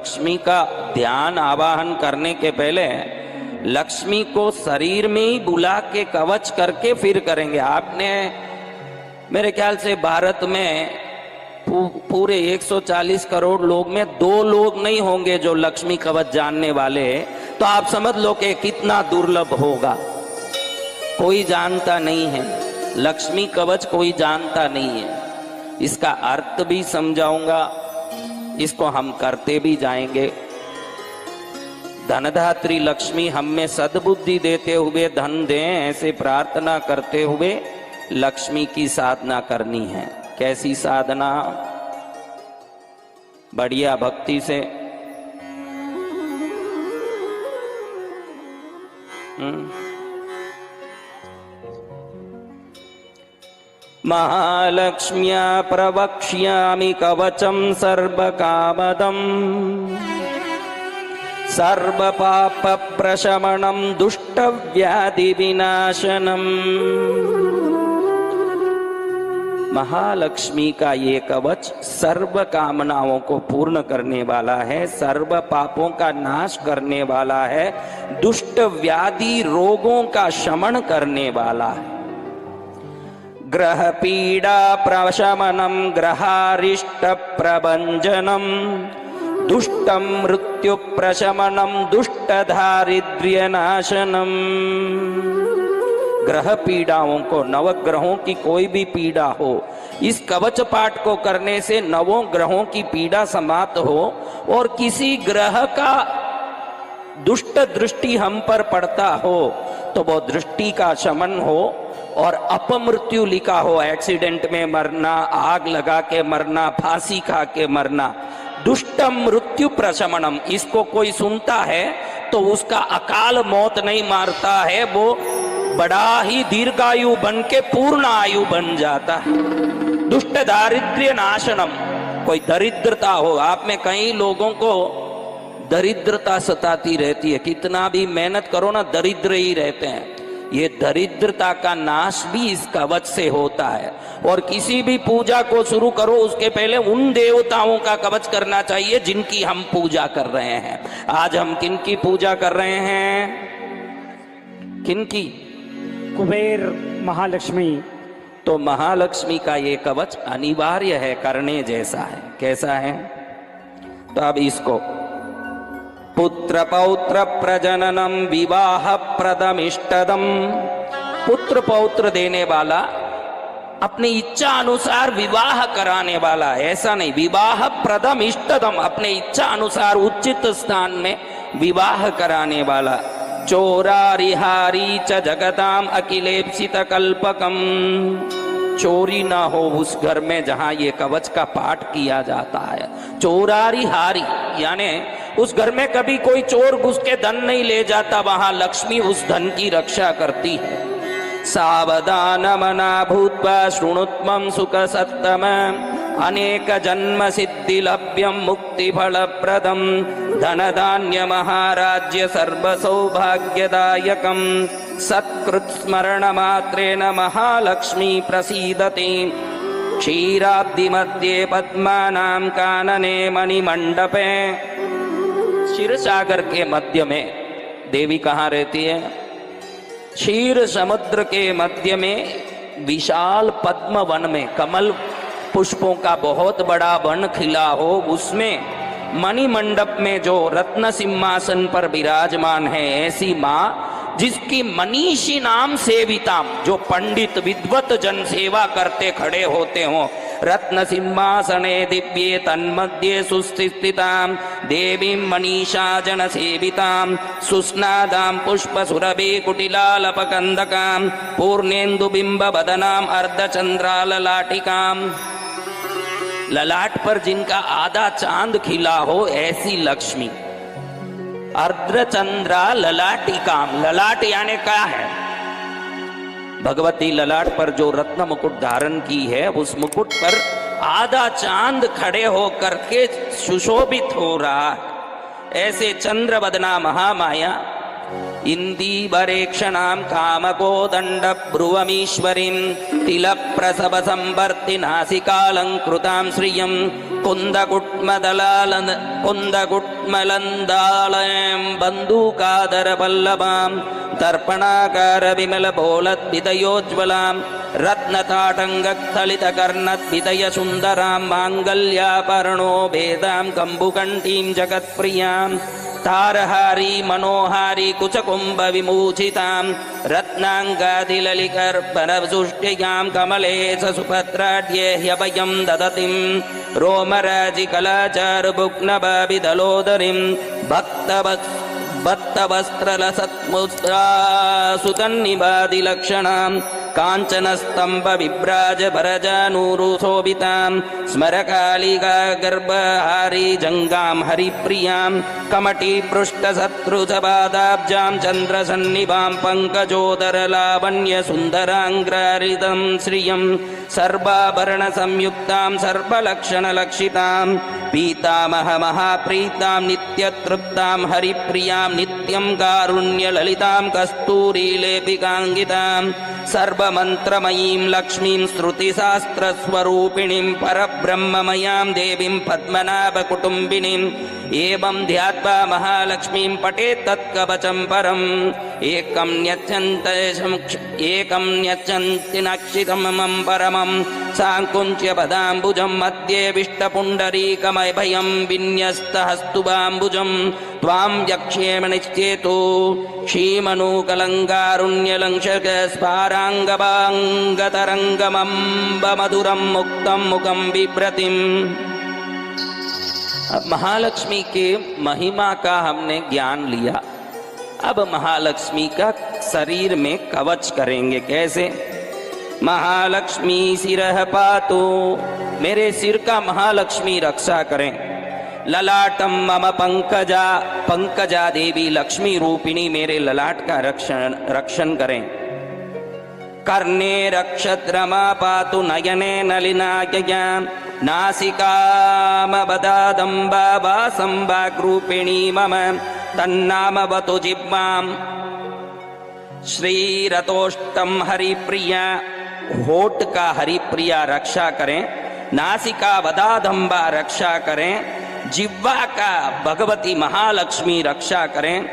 लक्ष्मी का ध्यान आवाहन करने के पहले लक्ष्मी को शरीर में ही बुला के कवच करके फिर करेंगे। आपने मेरे ख्याल से भारत में पूरे 140 करोड़ लोग में 2 लोग नहीं होंगे जो लक्ष्मी कवच जानने वाले, तो आप समझ लो कि कितना दुर्लभ होगा। कोई जानता नहीं है लक्ष्मी कवच, कोई जानता नहीं है। इसका अर्थ भी समझाऊंगा, इसको हम करते भी जाएंगे। धनधात्री लक्ष्मी हम में सद्बुद्धि देते हुए धन दें, ऐसे प्रार्थना करते हुए लक्ष्मी की साधना करनी है। कैसी साधना? बढ़िया भक्ति से। महालक्ष्म्या प्रवक्ष्यामि कवचम सर्वकामदम् सर्वपाप प्रशमनम दुष्ट व्याधि विनाशनम। महालक्ष्मी का ये कवच सर्व कामनाओं को पूर्ण करने वाला है, सर्व पापों का नाश करने वाला है, दुष्ट व्याधि रोगों का शमन करने वाला है। ग्रह पीड़ा प्रशमनम ग्रहारिष्ट प्रभंजनम दुष्टम मृत्यु प्रशमनम दुष्ट दारिद्र्य नाशनम। ग्रह पीड़ाओं को, नवग्रहों की कोई भी पीड़ा हो, इस कवच पाठ को करने से नवों ग्रहों की पीड़ा समाप्त हो और किसी ग्रह का दुष्ट दृष्टि हम पर पड़ता हो तो वो दृष्टि का शमन हो और अपमृत्यु लिखा हो, एक्सीडेंट में मरना, आग लगा के मरना, फांसी खा के मरना, दुष्टम मृत्यु प्रशमनम। इसको कोई सुनता है तो उसका अकाल मौत नहीं मारता है, वो बड़ा ही दीर्घायु बन के पूर्ण आयु बन जाता है। दुष्ट दारिद्र्य नाशनम। कोई दरिद्रता हो, आप में कई लोगों को दरिद्रता सताती रहती है, कितना भी मेहनत करो ना दरिद्र ही रहते हैं। ये दरिद्रता का नाश भी इस कवच से होता है। और किसी भी पूजा को शुरू करो उसके पहले उन देवताओं का कवच करना चाहिए जिनकी हम पूजा कर रहे हैं। आज हम किनकी पूजा कर रहे हैं? किनकी? कुबेर महालक्ष्मी। तो महालक्ष्मी का ये कवच अनिवार्य है, करने जैसा है। कैसा है? तो अब इसको पुत्र पौत्र प्रजननम विवाह प्रदमिष्टदम। पुत्र पौत्र देने वाला, अपनी इच्छा अनुसार विवाह कराने वाला, ऐसा नहीं, विवाह प्रदम इष्टदम, अपने इच्छा अनुसार उचित स्थान में विवाह कराने वाला। चोरारिहारी च जगताम अखिलेप्सित कल्पकम। चोरी ना हो उस घर में जहां ये कवच का पाठ किया जाता है। चोरारिहारी यानी उस घर में कभी कोई चोर घुस के धन नहीं ले जाता, वहां लक्ष्मी उस धन की रक्षा करती है। सावधान मना भूत्वा शृणुत्वं सुख सत्तम अनेक जन्म सिद्धि लभ्यम मुक्ति फलप्रदम धन धान्य महाराज्य सर्व सौभाग्यदायकम सत्कृत स्मरण मात्रेण महालक्ष्मी प्रसीदति। क्षीराब्धि मध्ये पद्मानां कानने मणिमंडपे। क्षीर सागर के मध्य में देवी कहाँ रहती है? क्षीर समुद्र के मध्य में विशाल पद्म वन में, कमल पुष्पों का बहुत बड़ा वन खिला हो, उसमें मणिमंडप में जो रत्न सिंहासन पर विराजमान है, ऐसी माँ जिसकी मनीषी नाम सेविताम, जो पंडित विद्वत जन सेवा करते खड़े होते हो, रत्न सिंहासने दिव्ये तन्मध्ये सुस्थितां देवीं मनीषा जन सेवितां सुस्नादां पुष्प सुरभि कुटिलालपकंदकां पूर्णेन्दु बिंब बदनां अर्धचंद्राललाटिकां। ललाट पर जिनका आधा चांद खिला हो, ऐसी लक्ष्मी। अर्धचंद्रा ललाटिकाम। ललाट यानी क्या है? भगवती ललाट पर जो रत्न मुकुट धारण की है, उस मुकुट पर आधा चांद खड़े होकर के सुशोभित हो रहा है। ऐसे चंद्रवदना महामाया इंदीवरेक्षणां कामकोदंड ब्रुवमीश्वरीं तिलप्रसव संवर्ति नासिकालंकृतां श्रियं कुन्दकुट्मलन्दालयं बन्दूकादरपल्लवां दर्पणाकारविमलबोलद्वितयोज्ज्वलां रत्नताटङ्गस्थलितकर्णद्वितयसुन्दरां माङ्गल्यापरणो भेदां कम्बुकण्ठीं जगत्प्रियां तारहारी मनोहारी कुचकुम्भविमूचितां रत्नाङ्गादिललिकर्पणसुष्ट्यां कमले सुभद्राढ्ये ह्यभयं ददतिं रोमराजिकलाचारुभुग्नभाविदलोदरीं भक्तवस्त्रलसत्मुद्रासुतन्निभादिलक्षणां काञ्चनस्तम्भविभ्राजभरजानूरुशोभितां स्मरकालिकागर्भहारी जङ्गां हरिप्रियां कमटीपृष्ठशत्रुजपादाब्जां चन्द्रसन्निभां पङ्कजोदरलावण्यसुन्दराङ्ग्रारितं श्रियं सर्वाभरणसंयुक्तां सर्वलक्षणलक्षितां पीतामहमहाप्रीतां नित्यतृप्तां हरिप्रियां नित्यं कारुण्यललितां कस्तूरीलेपिकाङ्गितां सर्वमन्त्रमयीं लक्ष्मीं श्रुतिशास्त्रस्वरूपिणीं परब्रह्ममयां देवीं पद्मनाभकुटुम्बिनीम् एवं ध्यात्वा महालक्ष्मीं पठेत् तत्कवचं परम् एकं न्यच्छन्ति नक्षितमं परमं साङ्कुञ्च्यपदाम्बुजं मध्ये विष्टपुण्डरीकमभयं विन्यस्तहस्तुभाम्बुजं त्वां यक्ष्येमनिश्चेतो क्षीमनूकलङ्कारुण्यलङ्घस्पाराङ्गबाङ्गतरङ्गमम्बमधुरं मुक्तं मुखं बिभ्रतिम्। अब महालक्ष्मी के महिमा का हमने ज्ञान लिया। अब महालक्ष्मी का शरीर में कवच करेंगे। कैसे? महालक्ष्मी सिरः पातु, मेरे सिर का महालक्ष्मी रक्षा करें। ललाटम मम पंकजा, पंकजा देवी लक्ष्मी रूपिणी मेरे ललाट का रक्षण करें। कर्णे रक्षद्रमा पातु, नयने नलिनाज्ञा, नासिकामवदादम्बा वासंवाग्रूपिणी मम तन्नामवतु जिह्वां। श्रीरतोष्टम हरिप्रिया, होठ का हरिप्रिया रक्षा करें। नासिका वदादम्बा रक्षा करें। जिह्वा का भगवती महालक्ष्मी रक्षा करें।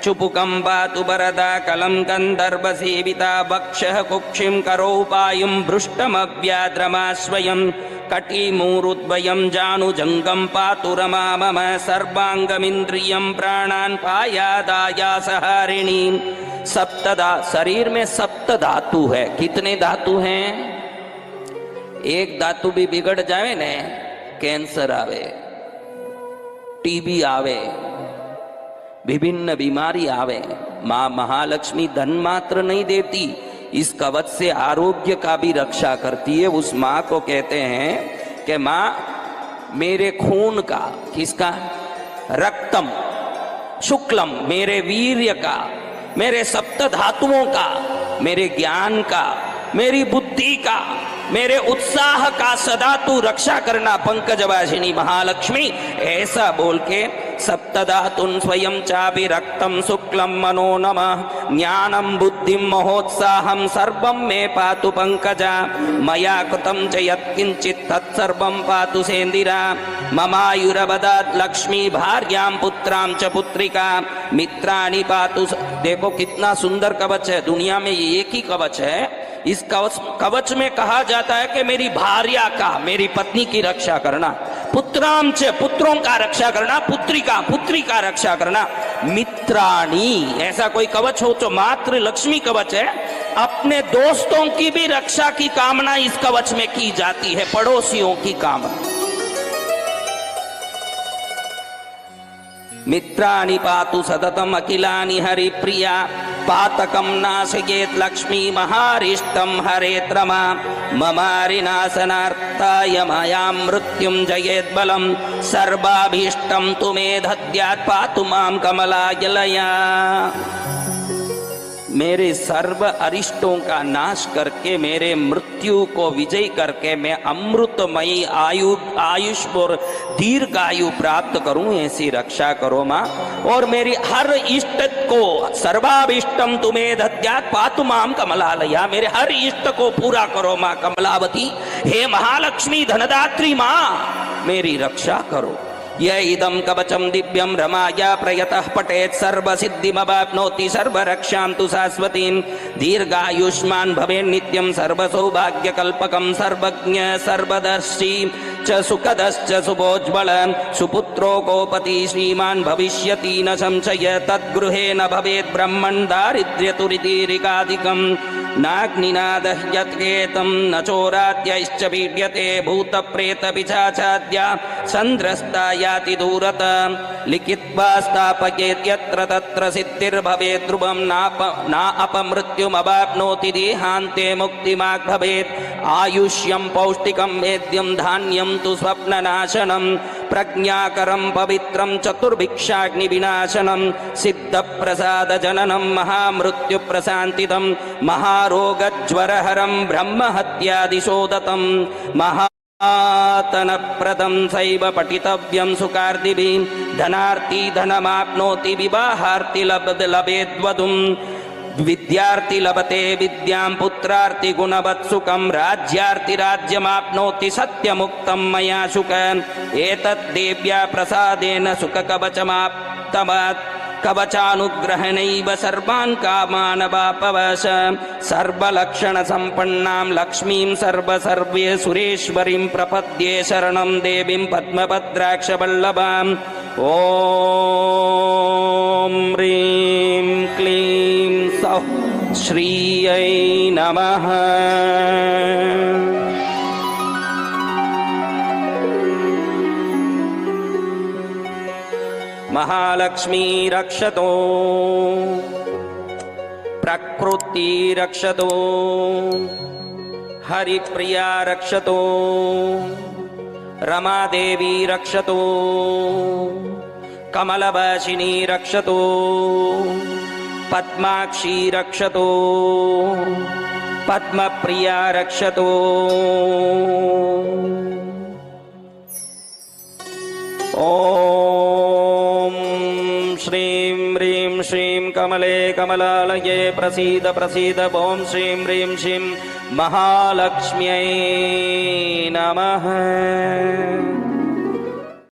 चुपुकं पातु वरदा कलं गन्धर्व सेविता, वक्षः कुक्षिं करोपायुं भृष्टमव्याद्रमाश्वयं, कटिमूरुद्वयं जानुजङ्गं पातु रमा मम, सर्वाङ्गमिन्द्रियं प्राणान् पायादायासहारिणीं। शरीर में सप्त धातु है। कितने धातु हैं? एक धातु भी बिगड़ जाए न, कैंसर आवे, टीबी आवे, विभिन्न बीमारी आवे। माँ महालक्ष्मी धन मात्र नहीं देती, इस कवच से आरोग्य का भी रक्षा करती है। उस माँ को कहते हैं कि माँ मेरे खून का, किसका? रक्तम, शुक्लम मेरे वीर्य का, मेरे सप्त धातुओं का, मेरे ज्ञान का, मेरी बुद्धि का, मेरे उत्साह का सदा तू रक्षा करना पंकजवासिनी महालक्ष्मी। ऐसा बोल के सप्तधातुन स्वयं चापि रक्तम शुक्लम मनो नमः, ज्ञानम बुद्धिम महोत्साहम सर्वं मे पातु पंकजा, मया कृतं च यत्किंचित् तत्सर्वं पातु सेंदिरा, ममायुरवदात् लक्ष्मी भार्यां पुत्रां च पुत्रिका, मित्राणि पातु। देखो कितना सुंदर कवच है। दुनिया में ये एक ही कवच है। इस कवच में कहा जाता है कि मेरी भार्या का, मेरी पत्नी की रक्षा करना, पुत्रांच पुत्रों का रक्षा करना, पुत्री का रक्षा करना, मित्राणी ऐसा कोई कवच हो तो मात्र लक्ष्मी कवच है। अपने दोस्तों की भी रक्षा की कामना इस कवच में की जाती है, पड़ोसियों की कामना। मित्राणि पातु सततम अखिलानि हरिप्रिया, पातकं नाशयेत् लक्ष्मी महारिष्टं हरेत् रमा, ममारिनाशनार्थाय मायां मृत्युं जयेत् बलं, सर्वाभीष्टं तु मे दद्यात् पातु मां कमलायलया। मेरे सर्व अरिष्टों का नाश करके, मेरे मृत्यु को विजय करके मैं अमृतमयी आयुष और दीर्घायु प्राप्त करूं, ऐसी रक्षा करो मां। और मेरी हर इष्ट को, सर्वाभीष्टम तुम्हें दद्यात् पातु मां कमलालया, मेरे हर इष्ट को पूरा करो मां कमलावती। हे महालक्ष्मी धनदात्री मां, मेरी रक्षा करो। य इदं कवचं दिव्यं रमाया प्रयतः पठेत् सर्वसिद्धिमवाप्नोति सर्वरक्षां तु शाश्वतीं। दीर्घायुष्मान् भवेत् नित्यं सर्वसौभाग्यकल्पकं सर्वज्ञ सर्वदर्शी च सुखदश्च शुभोज्ज्वल सुपुत्रो गोपति श्रीमान् भविष्यति न संशय। तद्गृहे न भवेत् ब्रह्मन् दारिद्र्यतुरिदीरिकाधिकम् नाग्निना दह्यत्केतं न चोराद्यैश्च पीड्यते भूतप्रेतपिशाचाद्या सन्द्रस्ता याति दूरत। लिखित्वा स्थापयेत् यत्र तत्र सिद्धिर्भवेत् ध्रुवं नापमृत्युमवाप्नोति देहान्ते मुक्तिमाग् भवेत्। आयुष्यं पौष्टिकं वेद्यं धान्यं तु स्वप्ननाशनं प्रज्ञाकरं पवित्रं चतुर्भिक्षाग्निविनाशनं सिद्धप्रसादजननं महामृत्युप्रशान्तितं महारोगज्वरहरं ब्रह्महत्यादिशोदतं महातनप्रदं सैव पठितव्यं सुकार्दिभिः। धनार्ती धनमाप्नोति विवाहार्ती लभेद्वधुं विद्यार्थी लभते विद्यां पुत्रार्थी गुणवत्सुखं राज्यार्थी राज्यमाप्नोति सत्यमुक्तं मया शुक। एतद्देव्या प्रसादेन सुखकवचमाप्तवात् कवचानुग्रहणैव सर्वान् कामान् वापवश। सर्वलक्षणसम्पन्नां लक्ष्मीं सर्वसर्वे सुरेश्वरीं प्रपद्ये शरणं देवीं पद्मभद्राक्षवल्लभाम्। ॐ ह्रीं क्लीं सौः श्रीयै नमः। महालक्ष्मी रक्षतो प्रकृति रक्षतो हरिप्रिया रक्षतो रमादेवी रक्षतो कमलवासिनी रक्षतो पद्माक्षी रक्षतो पद्मप्रिया रक्षतो। ॐ श्रीं ह्रीं श्रीं कमले कमलालये प्रसीद प्रसीद। ॐ श्रीं ह्रीं श्रीं महालक्ष्म्यै नमः।